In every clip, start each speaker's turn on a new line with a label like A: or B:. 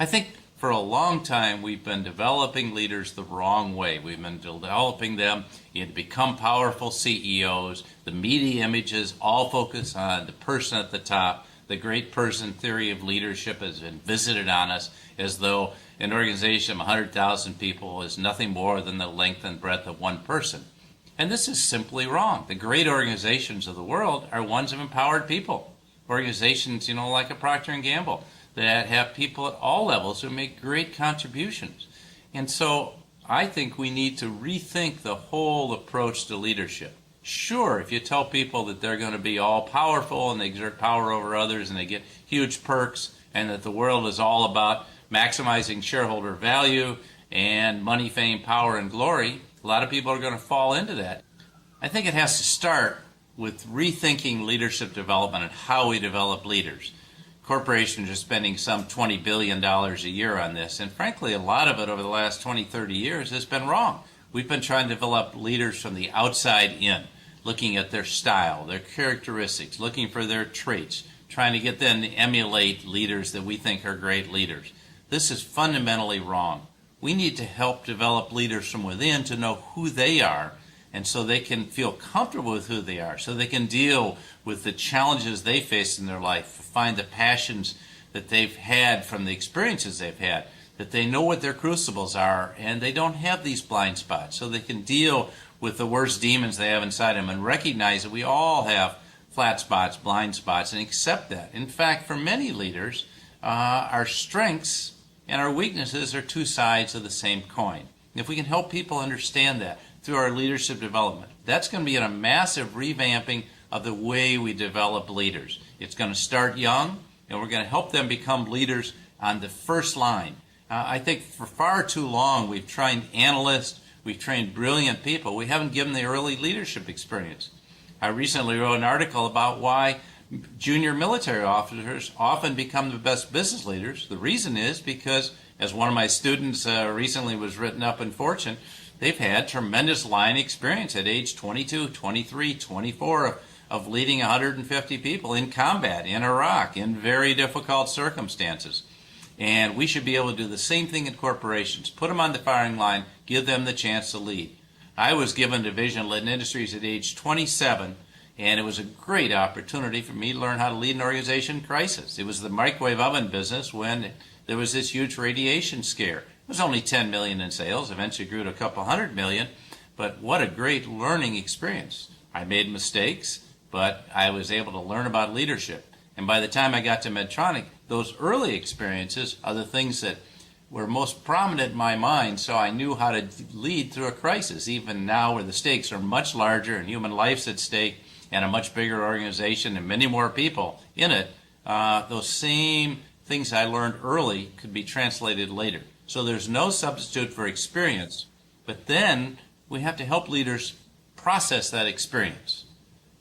A: I think for a long time we've been developing leaders the wrong way. We've been developing them to become powerful CEOs. The media images all focus on the person at the top. The great person theory of leadership has been visited on us as though an organization of 100,000 people is nothing more than the length and breadth of one person. And this is simply wrong. The great organizations of the world are ones of empowered people. Organizations, like a Procter & Gamble, that have people at all levels who make great contributions. And so I think we need to rethink the whole approach to leadership. Sure, if you tell people that they're going to be all powerful and they exert power over others and they get huge perks and that the world is all about maximizing shareholder value and money, fame, power, and glory, a lot of people are going to fall into that. I think it has to start with rethinking leadership development and how we develop leaders. Corporations are spending some $20 billion a year on this, and frankly, a lot of it over the last 20, 30 years has been wrong. We've been trying to develop leaders from the outside in, looking at their style, their characteristics, looking for their traits, trying to get them to emulate leaders that we think are great leaders. This is fundamentally wrong. We need to help develop leaders from within to know who they are, and so they can feel comfortable with who they are, so they can deal with the challenges they face in their life, find the passions that they've had from the experiences they've had, that they know what their crucibles are, and they don't have these blind spots, so they can deal with the worst demons they have inside them and recognize that we all have flat spots, blind spots, and accept that. In fact, for many leaders, our strengths and our weaknesses are two sides of the same coin. If we can help people understand that through our leadership development, that's going to be a massive revamping of the way we develop leaders. It's going to start young, and we're going to help them become leaders on the first line. I think for far too long we've trained analysts, we've trained brilliant people. We haven't given the early leadership experience. I recently wrote an article about why junior military officers often become the best business leaders. The reason is because, as one of my students recently was written up in Fortune, they've had tremendous line experience at age 22, 23, 24 of leading 150 people in combat, in Iraq, in very difficult circumstances. And we should be able to do the same thing in corporations. Put them on the firing line, give them the chance to lead. I was given Division-led industries at age 27, and it was a great opportunity for me to learn how to lead an organization in crisis. It was the microwave oven business when there was this huge radiation scare. It was only $10 million in sales, eventually grew to a couple $100 million, but what a great learning experience. I made mistakes, but I was able to learn about leadership. And by the time I got to Medtronic, those early experiences are the things that were most prominent in my mind, so I knew how to lead through a crisis. Even now, where the stakes are much larger and human life's at stake and a much bigger organization and many more people in it, those same things I learned early could be translated later. So there's no substitute for experience, but then we have to help leaders process that experience.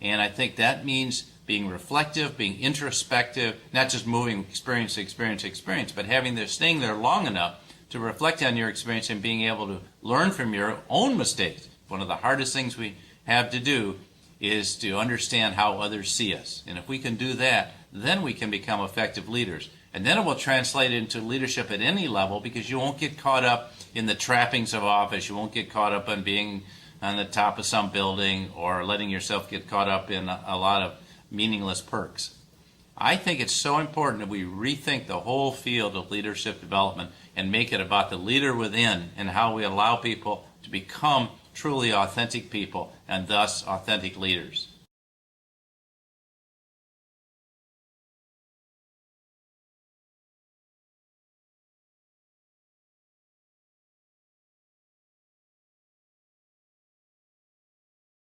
A: And I think that means being reflective, being introspective, not just moving experience to experience to experience, but staying there long enough to reflect on your experience and being able to learn from your own mistakes. One of the hardest things we have to do is to understand how others see us. And if we can do that, then we can become effective leaders. And then it will translate into leadership at any level, because you won't get caught up in the trappings of office. You won't get caught up in being on the top of some building or letting yourself get caught up in a lot of meaningless perks. I think it's so important that we rethink the whole field of leadership development and make it about the leader within and how we allow people to become truly authentic people and thus authentic leaders.